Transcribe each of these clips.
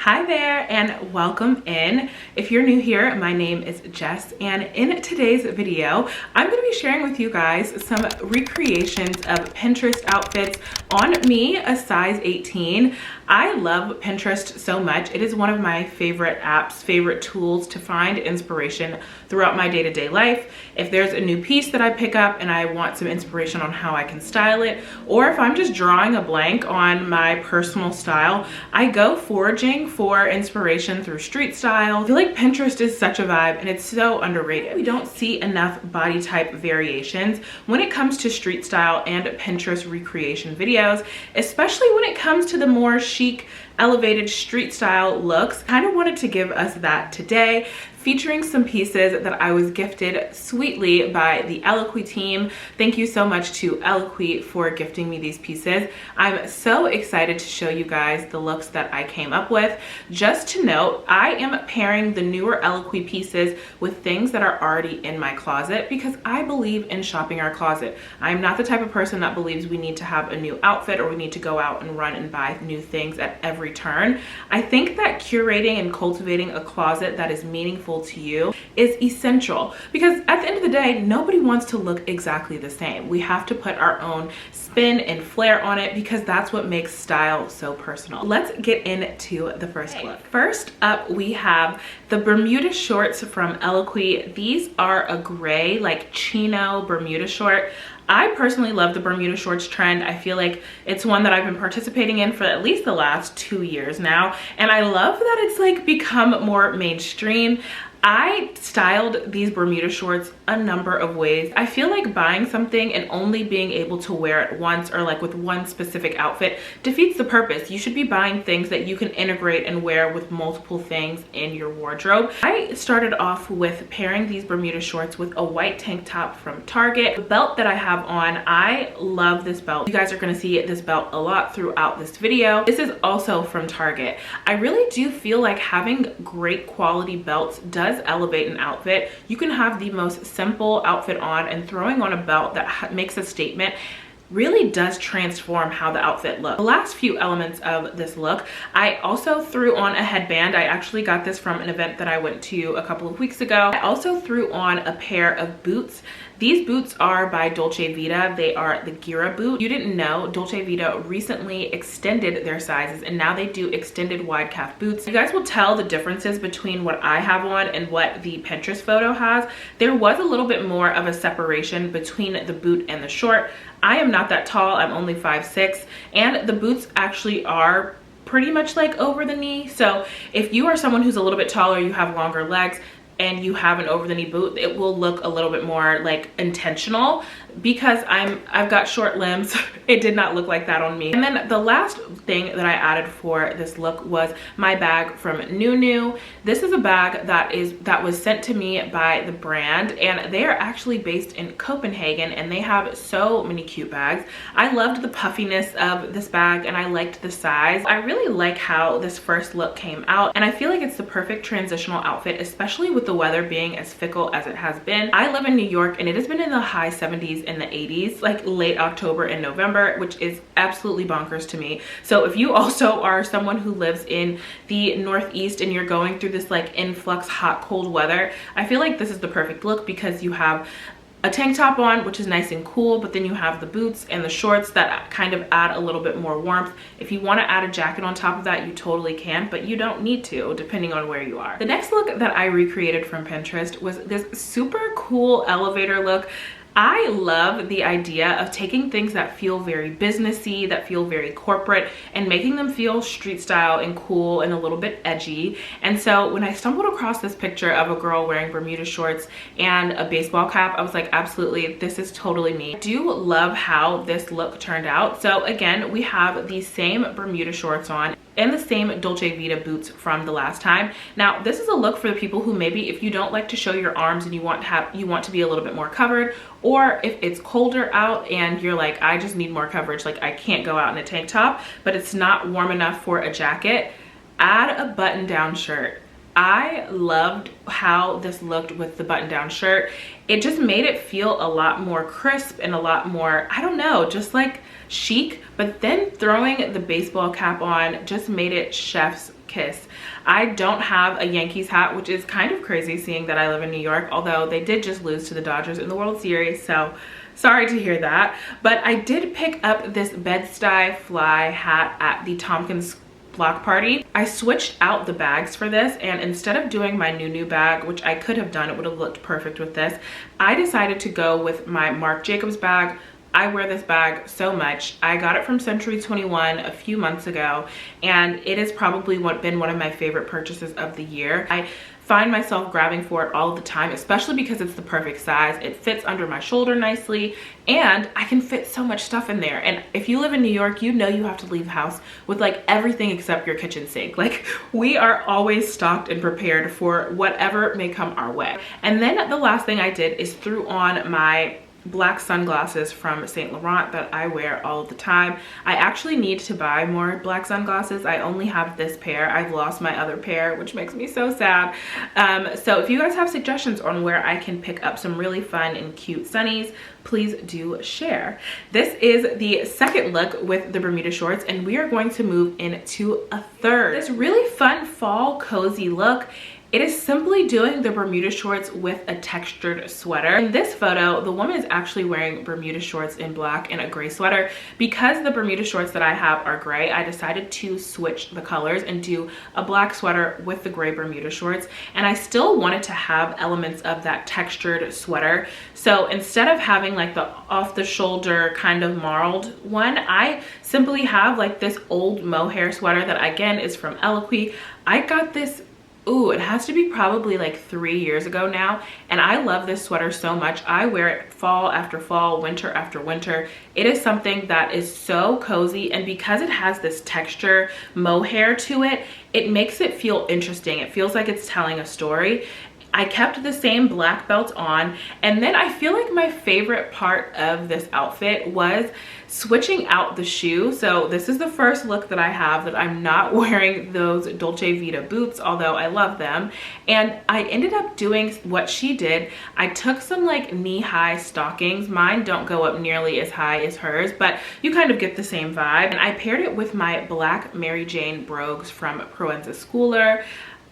Hi there and welcome in. If you're new here, my name is Jess, and in today's video, I'm going to be sharing with you guys some recreations of Pinterest outfits on me, a size 18. I love Pinterest so much. It is one of my favorite apps, favorite tools to find inspiration throughout my day-to-day life. If there's a new piece that I pick up and I want some inspiration on how I can style it, or if I'm just drawing a blank on my personal style, I go foraging for inspiration through street style. I feel like Pinterest is such a vibe and it's so underrated. We don't see enough body type variations when it comes to street style and Pinterest recreation videos, especially when it comes to the more chic, elevated street style looks. Kind of wanted to give us that today, featuring some pieces that I was gifted sweetly by the Eloquii team. Thank you so much to Eloquii for gifting me these pieces. I'm so excited to show you guys the looks that I came up with. Just to note, I am pairing the newer Eloquii pieces with things that are already in my closet because I believe in shopping our closet. I'm not the type of person that believes we need to have a new outfit or we need to go out and run and buy new things at every turn. I think that curating and cultivating a closet that is meaningful to you is essential, because at the end of the day, nobody wants to look exactly the same. We have to put our own spin and flair on it because that's what makes style so personal. Let's get into the first look. First up, we have the Bermuda shorts from Eloquii. These are a gray, like chino Bermuda short. I personally love the Bermuda shorts trend. I feel like it's one that I've been participating in for at least the last 2 years now. And I love that it's like become more mainstream. I styled these Bermuda shorts a number of ways. I feel like buying something and only being able to wear it once or like with one specific outfit defeats the purpose. You should be buying things that you can integrate and wear with multiple things in your wardrobe. I started off with pairing these Bermuda shorts with a white tank top from Target. The belt that I have on, I love this belt. You guys are gonna see this belt a lot throughout this video. This is also from Target. I really do feel like having great quality belts does elevate an outfit. You can have the most simple outfit on, and throwing on a belt that makes a statement really does transform how the outfit looks. The last few elements of this look, I also threw on a headband. I actually got this from an event that I went to a couple of weeks ago. I also threw on a pair of boots. These boots are by Dolce Vita. They are the Gira boot. You didn't know, Dolce Vita recently extended their sizes and now they do extended wide calf boots. You guys will tell the differences between what I have on and what the Pinterest photo has. There was a little bit more of a separation between the boot and the short. I am not that tall, I'm only 5'6", and the boots actually are pretty much like over the knee. So if you are someone who's a little bit taller, you have longer legs, and you have an over the knee boot, it will look a little bit more like intentional. Because I've got short limbs, it did not look like that on me. And then the last thing that I added for this look was my bag from Nunu. This is a bag that was sent to me by the brand, and they are actually based in Copenhagen, and they have so many cute bags. I loved the puffiness of this bag and I liked the size. I really like how this first look came out, and I feel like it's the perfect transitional outfit, especially with the weather being as fickle as it has been. I live in New York and it has been in the high 70s in the 80s, like late October and November, which is absolutely bonkers to me. So if you also are someone who lives in the Northeast and you're going through this like influx hot cold weather, I feel like this is the perfect look because you have a tank top on, which is nice and cool, but then you have the boots and the shorts that kind of add a little bit more warmth. If you want to add a jacket on top of that, you totally can, but you don't need to, depending on where you are. The next look that I recreated from Pinterest was this super cool elevator look. I love the idea of taking things that feel very businessy, that feel very corporate, and making them feel street style and cool and a little bit edgy. And so when I stumbled across this picture of a girl wearing Bermuda shorts and a baseball cap, I was like, absolutely, this is totally me. I do love how this look turned out. So again, we have the same Bermuda shorts on and the same Dolce Vita boots from the last time. Now, this is a look for the people who maybe if you don't like to show your arms and you want to be a little bit more covered, or if it's colder out and you're like, I just need more coverage, like I can't go out in a tank top, but it's not warm enough for a jacket, add a button-down shirt. I loved how this looked with the button-down shirt. It just made it feel a lot more crisp and a lot more, I don't know, just like chic. But then throwing the baseball cap on just made it chef's kiss. I don't have a Yankees hat, which is kind of crazy seeing that I live in New York, although they did just lose to the Dodgers in the World Series, so sorry to hear that. But I did pick up this Bed-Stuy fly hat at the Tompkins block party. I switched out the bags for this, and instead of doing my new bag, which I could have done, it would have looked perfect with this, I decided to go with my Marc Jacobs bag. I wear this bag so much. I got it from Century 21 a few months ago, and it has probably been one of my favorite purchases of the year. I find myself grabbing for it all the time, especially because it's the perfect size. It fits under my shoulder nicely, and I can fit so much stuff in there. And if you live in New York, you know you have to leave house with like everything except your kitchen sink. Like, we are always stocked and prepared for whatever may come our way. And then the last thing I did is threw on my black sunglasses from Saint Laurent that I wear all of the time. I actually need to buy more black sunglasses. I only have this pair. I've lost my other pair, which makes me so sad. So if you guys have suggestions on where I can pick up some really fun and cute sunnies, please do share. This is the second look with the Bermuda shorts, and we are going to move into a third. This really fun fall cozy look. It is simply doing the Bermuda shorts with a textured sweater. In this photo, the woman is actually wearing Bermuda shorts in black and a gray sweater. Because the Bermuda shorts that I have are gray, I decided to switch the colors and do a black sweater with the gray Bermuda shorts. And I still wanted to have elements of that textured sweater. So instead of having like the off the shoulder kind of marled one, I simply have like this old mohair sweater that again is from Eloquii. I got this, ooh, it has to be probably like 3 years ago now, and I love this sweater so much. I wear it fall after fall, winter after winter. It is something that is so cozy, and because it has this texture mohair to it, it makes it feel interesting. It feels like it's telling a story. I kept the same black belt on, and then I feel like my favorite part of this outfit was switching out the shoe. So this is the first look that I have that I'm not wearing those Dolce Vita boots, although I love them. And I ended up doing what she did. I took some like knee-high stockings. Mine don't go up nearly as high as hers, but you kind of get the same vibe. And I paired it with my black Mary Jane brogues from Proenza Schooler.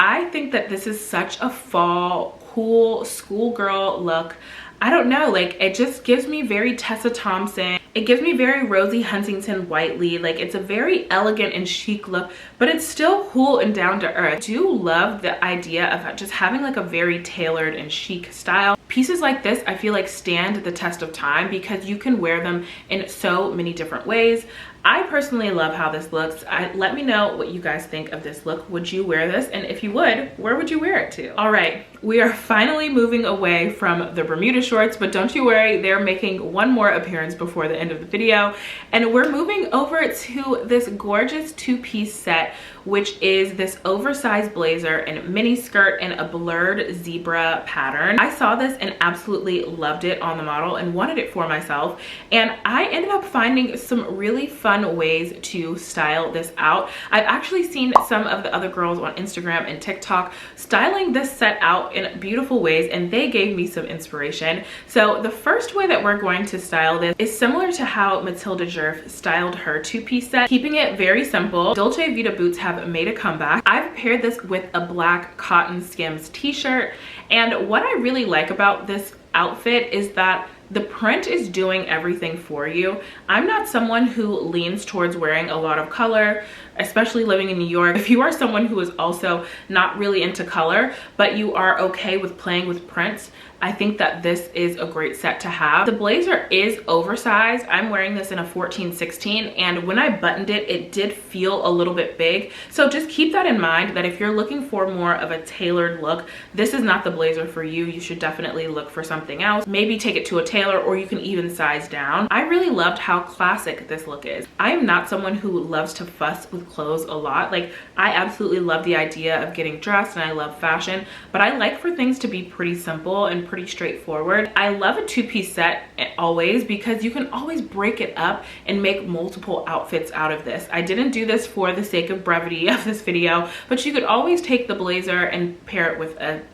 I think that this is such a fall, cool schoolgirl look. I don't know, like it just gives me very Tessa Thompson. It gives me very Rosie Huntington Whiteley. Like it's a very elegant and chic look, but it's still cool and down to earth. I do love the idea of just having like a very tailored and chic style. Pieces like this, I feel like stand the test of time because you can wear them in so many different ways. I personally love how this looks. Let me know what you guys think of this look. Would you wear this? And if you would, where would you wear it to? All right, we are finally moving away from the Bermuda shorts, but don't you worry, they're making one more appearance before the end of the video. And we're moving over to this gorgeous two-piece set, which is this oversized blazer and mini skirt and a blurred zebra pattern. I saw this and absolutely loved it on the model and wanted it for myself. And I ended up finding some really fun ways to style this out. I've actually seen some of the other girls on Instagram and TikTok styling this set out in beautiful ways, and they gave me some inspiration. So the first way that we're going to style this is similar to how Matilda Djerf styled her two-piece set, keeping it very simple. Dolce Vita boots have made a comeback. I've paired this with a black cotton Skims t-shirt, and what I really like about this outfit is that the print is doing everything for you. I'm not someone who leans towards wearing a lot of color, especially living in New York. If you are someone who is also not really into color, but you are okay with playing with prints, I think that this is a great set to have. The blazer is oversized. I'm wearing this in a 14-16, and when I buttoned it, it did feel a little bit big. So just keep that in mind, that if you're looking for more of a tailored look, this is not the blazer for you. You should definitely look for something else. Maybe take it to a tailor, or you can even size down. I really loved how classic this look is. I am not someone who loves to fuss with clothes a lot. Like, I absolutely love the idea of getting dressed and I love fashion, but I like for things to be pretty simple and pretty straightforward. I love a two-piece set always because you can always break it up and make multiple outfits out of this. I didn't do this for the sake of brevity of this video, but you could always take the blazer and pair it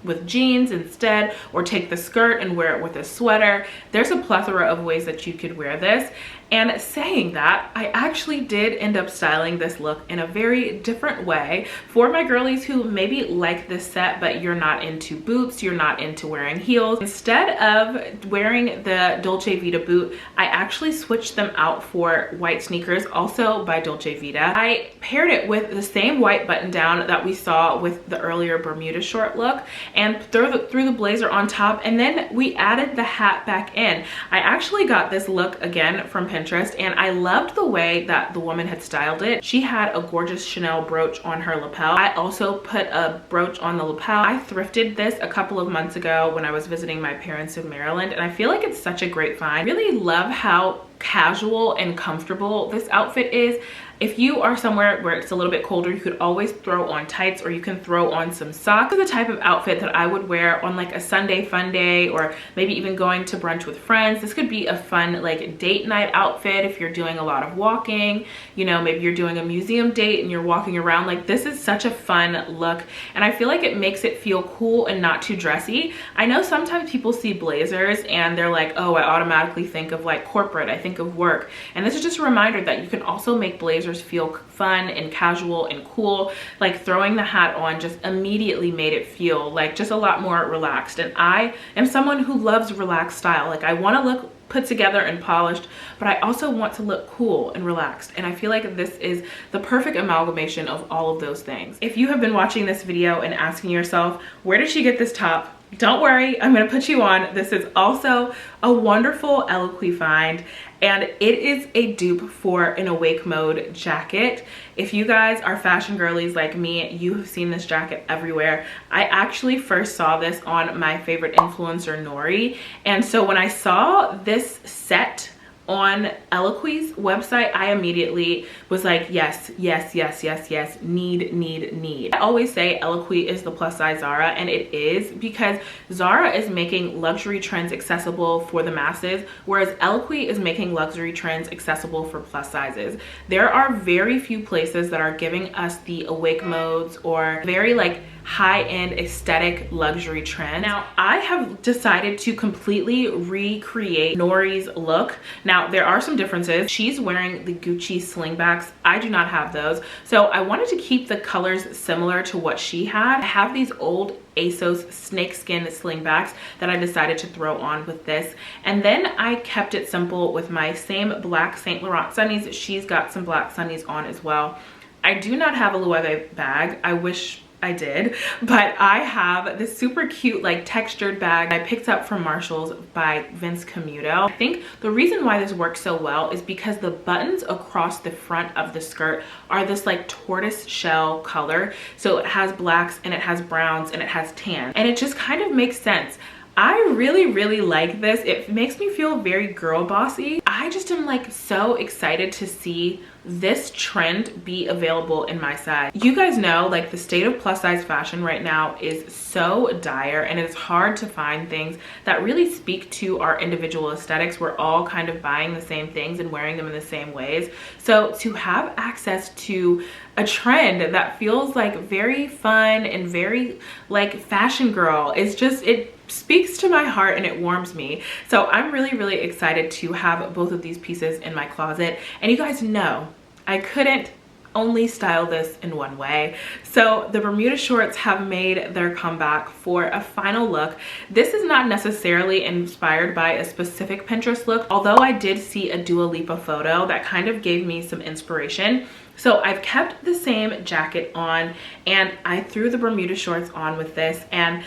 with jeans instead, or take the skirt and wear it with a sweater. There's a plethora of ways that you could wear this. And saying that, I actually did end up styling this look in a very different way for my girlies who maybe like this set, but you're not into boots, you're not into wearing heels. Instead of wearing the Dolce Vita boot, I actually switched them out for white sneakers, also by Dolce Vita. I paired it with the same white button down that we saw with the earlier Bermuda short look, and threw the blazer on top, and then we added the hat back in. I actually got this look again from Pinterest, and I loved the way that the woman had styled it. She had a gorgeous Chanel brooch on her lapel. I also put a brooch on the lapel. I thrifted this a couple of months ago when I was visiting my parents in Maryland, and I feel like it's such a great find. I really love how casual and comfortable this outfit is. If you are somewhere where it's a little bit colder, you could always throw on tights, or you can throw on some socks. This is the type of outfit that I would wear on like a Sunday fun day, or maybe even going to brunch with friends. This could be a fun like date night outfit if you're doing a lot of walking, you know, maybe you're doing a museum date and you're walking around. Like, this is such a fun look, and I feel like it makes it feel cool and not too dressy. I know sometimes people see blazers and they're like, oh, I automatically think of like corporate, I think of work. And this is just a reminder that you can also make blazers feel fun and casual and cool. Like, throwing the hat on just immediately made it feel like just a lot more relaxed. And I am someone who loves relaxed style. Like, I want to look put together and polished, but I also want to look cool and relaxed. And I feel like this is the perfect amalgamation of all of those things. If you have been watching this video and asking yourself, where did she get this top? Don't worry, I'm gonna put you on. This is also a wonderful Eloquii find, and it is a dupe for an awake mode jacket. If you guys are fashion girlies like me, you have seen this jacket everywhere. I actually first saw this on my favorite influencer, Nori, and so when I saw this set on Eloquii's website, I immediately was like, yes, yes, yes, yes, yes, need. I always say Eloquii is the plus size Zara, and it is, because Zara is making luxury trends accessible for the masses, whereas Eloquii is making luxury trends accessible for plus sizes. There are very few places that are giving us the awake modes or very like high-end aesthetic luxury trend. Now, I have decided to completely recreate Nori's look. Now, there are some differences. She's wearing the Gucci slingbacks. I do not have those. So I wanted to keep the colors similar to what she had. I have these old ASOS snakeskin slingbacks that I decided to throw on with this. And then I kept it simple with my same black Saint Laurent sunnies. She's got some black sunnies on as well. I do not have a Loewe bag. I wish I did, but I have this super cute like textured bag I picked up from Marshall's by Vince Camuto. I think the reason why this works so well is because the buttons across the front of the skirt are this like tortoise shell color. So it has blacks and it has browns and it has tan, and it just kind of makes sense. I really like this. It makes me feel very girl bossy. I just am like so excited to see this trend be available in my size. You guys know, like, the state of plus size fashion right now is so dire, and it's hard to find things that really speak to our individual aesthetics. We're all kind of buying the same things and wearing them in the same ways. So to have access to a trend that feels like very fun and very like fashion girl is just, it speaks to my heart and it warms me. So I'm really excited to have both of these pieces in my closet. And you guys know I couldn't only style this in one way. So the Bermuda shorts have made their comeback for a final look. This is not necessarily inspired by a specific Pinterest look, although I did see a Dua Lipa photo that kind of gave me some inspiration. So I've kept the same jacket on, and I threw the Bermuda shorts on with this, and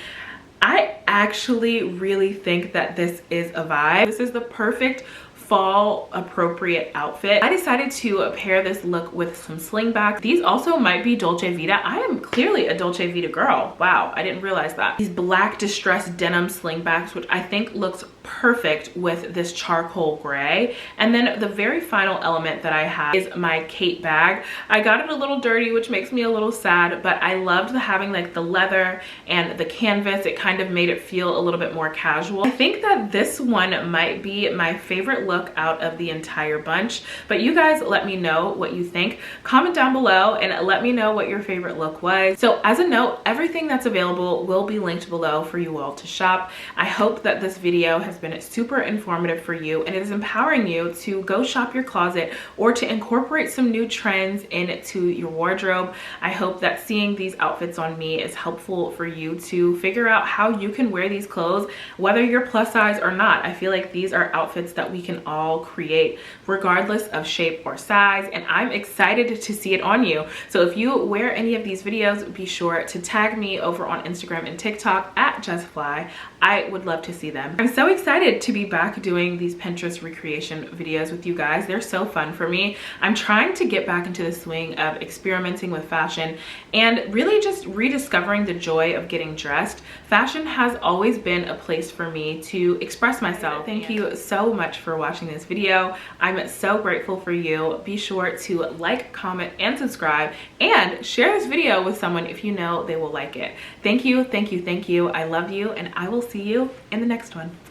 I actually really think that this is a vibe. This is the perfect fall appropriate outfit. I decided to pair this look with some slingbacks. These also might be Dolce Vita. I am clearly a Dolce Vita girl. Wow, I didn't realize that. These black distressed denim slingbacks, which I think looks perfect with this charcoal gray. And then the very final element that I have is my Kate bag. I got it a little dirty, which makes me a little sad, but I loved having like the leather and the canvas. It kind of made it feel a little bit more casual. I think that this one might be my favorite look out of the entire bunch, but you guys let me know what you think. Comment down below and let me know what your favorite look was. So as a note, everything that's available will be linked below for you all to shop. I hope that this video has been super informative for you and it is empowering you to go shop your closet or to incorporate some new trends into your wardrobe. I hope that seeing these outfits on me is helpful for you to figure out how you can wear these clothes, whether you're plus size or not. I feel like these are outfits that we can all create regardless of shape or size, and I'm excited to see it on you. So if you wear any of these videos, be sure to tag me over on Instagram and TikTok at JessFly. I would love to see them. I'm so excited to be back doing these Pinterest recreation videos with you guys. They're so fun for me. I'm trying to get back into the swing of experimenting with fashion and really just rediscovering the joy of getting dressed. Fashion has always been a place for me to express myself. Thank you so much for watching this video. I'm so grateful for you. Be sure to like, comment, and subscribe, and share this video with someone if you know they will like it. Thank you, thank you, thank you. I love you, and I will see you in the next one.